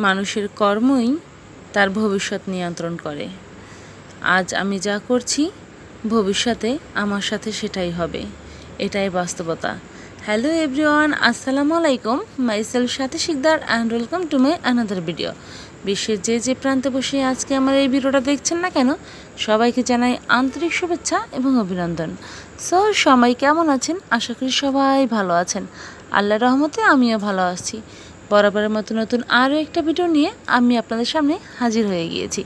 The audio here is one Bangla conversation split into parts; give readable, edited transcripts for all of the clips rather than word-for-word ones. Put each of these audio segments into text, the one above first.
মানুষের কর্মই তার ভবিষ্যৎ নিয়ন্ত্রণ করে। আজ আমি যা করছি ভবিষ্যতে আমার সাথে সেটাই হবে, এটাই বাস্তবতা। হ্যালো এভরিওয়ান, আসসালামু আলাইকুম। Myself Sathi Sikdar and welcome to my another video. বিশ্বের যে প্রান্তে বসে আজকে আমার এই ভিডিওটা দেখছেন না কেন, সবাইকে জানাই আন্তরিক শুভেচ্ছা এবং অভিনন্দন। সো সবাই কেমন আছেন? আশা করি সবাই ভালো আছেন। আল্লাহর রহমতে আমিও ভালো আছি। বরাবরের মতো নতুন আরও একটা ভিডিও নিয়ে আমি আপনাদের সামনে হাজির হয়ে গিয়েছি।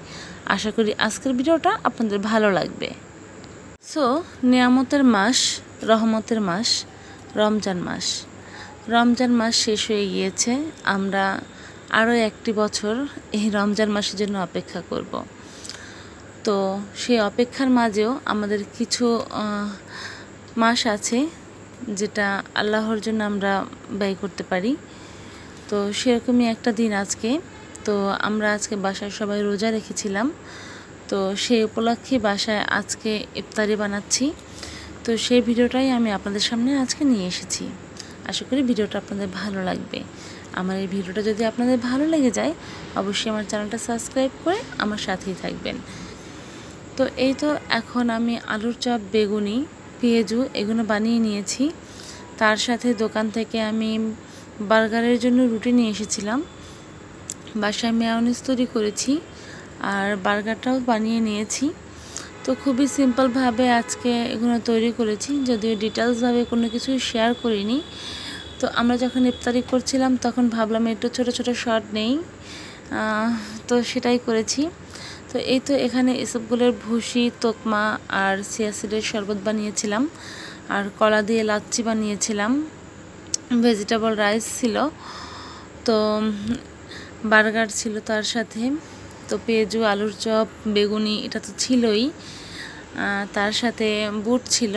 আশা করি আজকের ভিডিওটা আপনাদের ভালো লাগবে। সো নিয়ামতের মাস, রহমতের মাস, রমজান মাস শেষ হয়ে গিয়েছে। আমরা আরও একটি বছর এই রমজান মাসের জন্য অপেক্ষা করব। তো সেই অপেক্ষার মাঝেও আমাদের কিছু মাস আছে যেটা আল্লাহর জন্য আমরা ব্যয় করতে পারি। তো সেরকমই একটা দিন আজকে। তো আমরা আজকে বাসায় সবাই রোজা রেখেছিলাম, তো সেই উপলক্ষে বাসায় আজকে ইফতারি বানাচ্ছি। তো সেই ভিডিওটাই আমি আপনাদের সামনে আজকে নিয়ে এসেছি। আশা করি ভিডিওটা আপনাদের ভালো লাগবে। আমার এই ভিডিওটা যদি আপনাদের ভালো লেগে যায়, অবশ্যই আমার চ্যানেলটা সাবস্ক্রাইব করে আমার সাথেই থাকবেন। তো এই তো এখন আমি আলুর চপ, বেগুনি, পেঁয়াজু এগুলো বানিয়ে নিয়েছি। তার সাথে দোকান থেকে আমি বার্গারের জন্য রুটি নিয়ে এসেছিলাম। বাসায় মেয়োনিজ তৈরি করেছি আর বার্গারটাও বানিয়ে নিয়েছি। তো খুবই সিম্পলভাবে আজকে এগুলো তৈরি করেছি, যদিও ডিটেলসভাবে কোনো কিছু শেয়ার করিনি। তো আমরা যখন ইফতারি করছিলাম তখন ভাবলাম একটু ছোট ছোট শর্ট নেই, তো সেটাই করেছি। তো এই তো এখানে এসবগুলোর ভুসি, তোকমা আর চিয়া সিডের শরবত বানিয়েছিলাম, আর কলা দিয়ে লাচ্ছি বানিয়েছিলাম, ভেজিটেবল রাইস ছিল, তো বার্গার ছিল তার সাথে, তো পেঁয়াজু, আলুর চপ, বেগুনি এটা তো ছিলই, তার সাথে বুট ছিল।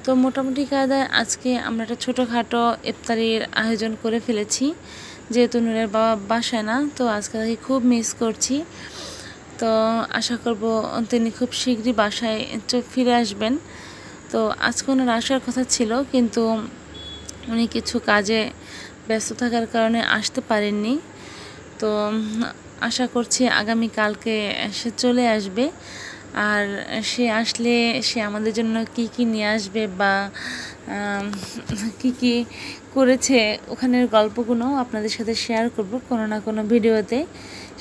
তো মোটামুটি কায়দায় আজকে আমরা একটা ছোটোখাটো ইফতারির আয়োজন করে ফেলেছি। যেহেতু নূরের বাবা বাসায় না, তো আজকে তাকে খুব মিস করছি। তো আশা করব তিনি খুব শীঘ্রই বাসায় ফিরে আসবেন। তো আজকে ওনার আসার কথা ছিল, কিন্তু উনি কিছু কাজে ব্যস্ত থাকার কারণে আসতে পারেননি। তো আশা করছি আগামীকালকে সে চলে আসবে। আর সে আসলে সে আমাদের জন্য কি নিয়ে আসবে বা কি করেছে ওখানের গল্পগুলো আপনাদের সাথে শেয়ার করব কোনো না কোনো ভিডিওতে।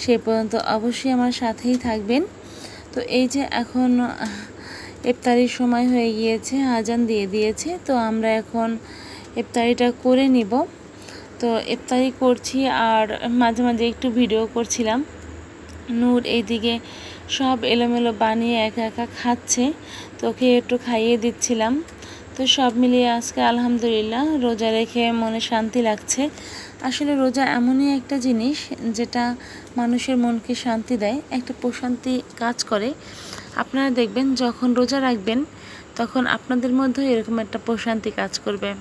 সেই পর্যন্ত অবশ্যই আমার সাথেই থাকবেন। তো এই যে এখন ইফতারির সময় হয়ে গিয়েছে, আজান দিয়ে দিয়েছে। তো আমরা এখন ইফতারিটা করে নিব। তো ইফতারি করছি আর মাঝে মাঝে একটু ভিডিও করছিলাম। নূর এইদিকে সব এলোমেলো বানিয়ে একা একা খাচ্ছে, তো ওকে একটু খাইয়ে দিচ্ছিলাম। তো সব মিলিয়ে আজকে আলহামদুলিল্লাহ রোজা রেখে মনে শান্তি লাগছে। আসলে রোজা এমনই একটা জিনিস যেটা মানুষের মনকে শান্তি দেয়, একটা প্রশান্তি কাজ করে। আপনারা দেখবেন যখন রোজা রাখবেন তখন আপনাদের মধ্যেও এরকম একটা প্রশান্তি কাজ করবে।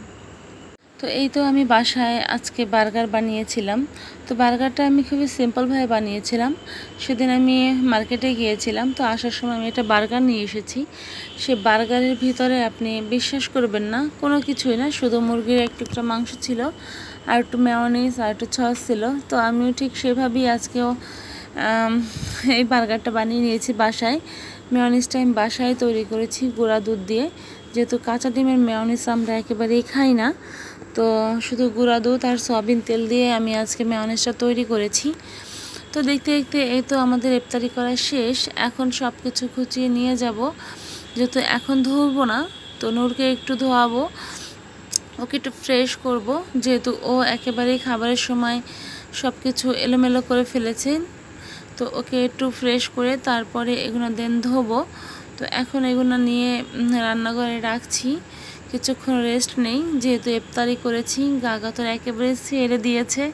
তো এই তো আমি বাসায় আজকে বার্গার বানিয়েছিলাম। তো বার্গারটা আমি খুবই সিম্পলভাবে বানিয়েছিলাম। সেদিন আমি মার্কেটে গিয়েছিলাম, তো আসার সময় আমি একটা বার্গার নিয়ে এসেছি। সে বার্গারের ভিতরে আপনি বিশ্বাস করবেন না, কোনো কিছুই না, শুধু মুরগির একটু মাংস ছিল আর একটু মেয়োনিজ আর একটু সস ছিল। তো আমিও ঠিক সেভাবেই আজকেও এই বার্গারটা বানিয়ে নিয়েছি বাসায়। মেয়োনিজটা আমি বাসায় তৈরি করেছি গুঁড়া দুধ দিয়ে, যেহেতু কাঁচা ডিমের মেয়োনিজ আমরা একেবারেই খাই না। তো শুধু গুঁড়া দুধ আর সয়াবিন তেল দিয়ে আমি আজকে মেয়োনিজটা তৈরি করেছি। তো দেখতে দেখতে এই তো আমাদের ইফতারি করা শেষ। এখন সব কিছু খুঁচিয়ে নিয়ে যাব, যেহেতু এখন ধোবো না, তো নূরকে একটু ধোয়াবো, ওকে একটু ফ্রেশ করব, যেহেতু ও একেবারেই খাবারের সময় সব কিছু এলোমেলো করে ফেলেছে। তো ওকে একটু ফ্রেশ করে তারপরে এগুলো দেন ধোবো। তো এখন এগুলো নিয়ে রান্নাঘরে রাখছি, কিছুক্ষণ রেস্ট নেই, যেহেতু ইফতারি করেছি। গা তো একেবারে ছেড়ে দিয়েছে,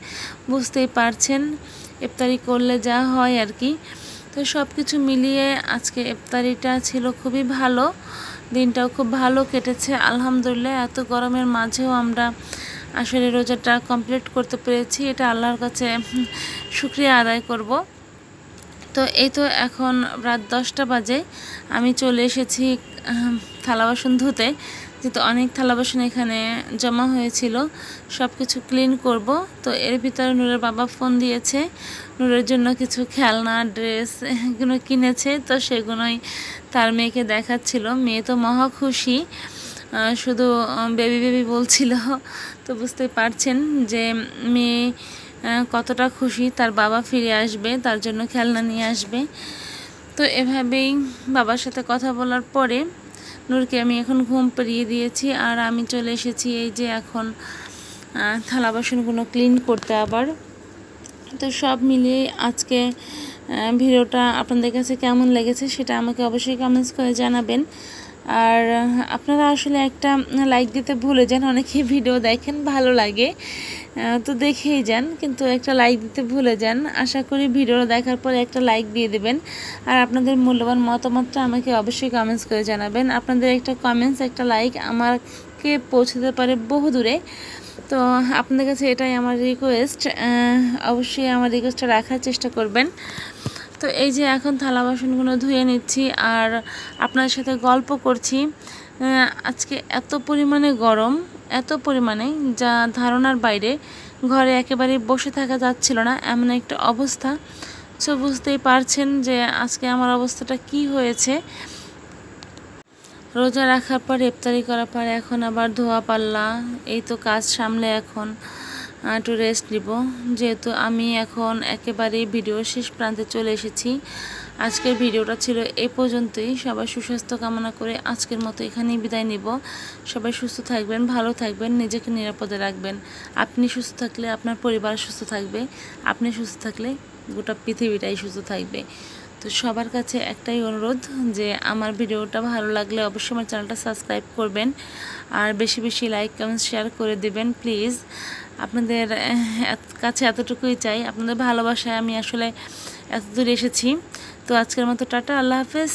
বুঝতেই পারছেন ইফতারি করলে যা হয় আর কি। তো সব কিছু মিলিয়ে আজকে ইফতারিটা ছিল খুবই ভালো, দিনটাও খুব ভালো কেটেছে আলহামদুলিল্লাহ। এত গরমের মাঝেও আমরা আসলে রোজাটা কমপ্লিট করতে পেরেছি, এটা আল্লাহর কাছে শুকরিয়া আদায় করব। তো এই তো এখন রাত 10টা বাজে, আমি চলে এসেছি থালা বাসন ধুতে। যেহেতু অনেক থালা বাসন এখানে জমা হয়েছিল, সব কিছু ক্লিন করব। তো এর ভিতরে নূরের বাবা ফোন দিয়েছে, নূরের জন্য কিছু খেলনা ড্রেস এগুলো কিনেছে, তো সেগুলোই তার মেয়েকে দেখাচ্ছিল। মেয়ে তো মহা খুশি, শুধু বেবি বেবি বলছিল। তো বুঝতেই পারছেন যে মেয়ে কতটা খুশি, তার বাবা ফিরে আসবে, তার জন্য খেলনা নিয়ে আসবে। তো এভাবেই বাবার সাথে কথা বলার পরে নূরকে আমি এখন ঘুম পাড়িয়ে দিয়েছি, আর আমি চলে এসেছি এই যে এখন থালা বাসনগুলো ক্লিন করতে আবার। তো সব মিলিয়ে আজকে ভিডিওটা আপনাদের কাছে কেমন লেগেছে সেটা আমাকে অবশ্যই কমেন্টস করে জানাবেন। আর আপনারা আসলে একটা লাইক দিতে ভুলে যান, অনেকেই ভিডিও দেখেন ভালো লাগে তো দেখেই যান, কিন্তু একটা লাইক দিতে ভুলে যান। আশা করি ভিডিও দেখার পরে একটা লাইক দিয়ে দেবেন, আর আপনাদের মূল্যবান মতামতটা আমাকে অবশ্যই কমেন্টস করে জানাবেন। আপনাদের একটা কমেন্টস, একটা লাইক আমাকে পৌঁছতে পারে বহু দূরে। তো আপনাদের কাছে এটাই আমার রিকোয়েস্ট, অবশ্যই আমার রিকোয়েস্টটা রাখার চেষ্টা করবেন। তো এই যে এখন থালা বাসনগুলো ধুয়ে নিচ্ছি আর আপনার সাথে গল্প করছি। আজকে এত পরিমাণে গরম, এত পরিমাণে যা ধারণার বাইরে, ঘরে একেবারে বসে থাকা যাচ্ছিল না, এমন একটা অবস্থা। সো বুঝতেই পারছেন যে আজকে আমার অবস্থাটা কি হয়েছে। রোজা রাখার পর ইফতারি করার পর এখন আবার ধোয়া পাল্লা, এই তো কাজ সামলে এখন একটু রেস্ট নিব, যেহেতু আমি এখন একেবারেই ভিডিও শেষ প্রান্তে চলে এসেছি। আজকের ভিডিওটা ছিল এ পর্যন্তই। সবাই সুস্বাস্থ্য কামনা করে আজকের মতো এখানেই বিদায় নিব। সবাই সুস্থ থাকবেন, ভালো থাকবেন, নিজেকে নিরাপদে রাখবেন। আপনি সুস্থ থাকলে আপনার পরিবার সুস্থ থাকবে, আপনি সুস্থ থাকলে গোটা পৃথিবীটাই সুস্থ থাকবে। তো সবার কাছে একটাই অনুরোধ যে আমার ভিডিওটা ভালো লাগলে অবশ্যই আমার চ্যানেলটা সাবস্ক্রাইব করবেন, আর বেশি বেশি লাইক কমেন্ট শেয়ার করে দেবেন প্লিজ। আপনাদের কাছে এতটুকুই চাই, আপনাদের ভালোবাসায় আমি আসলে এত দূর এসেছি। তো আজকের মতো টাটা, আল্লাহ হাফেজ।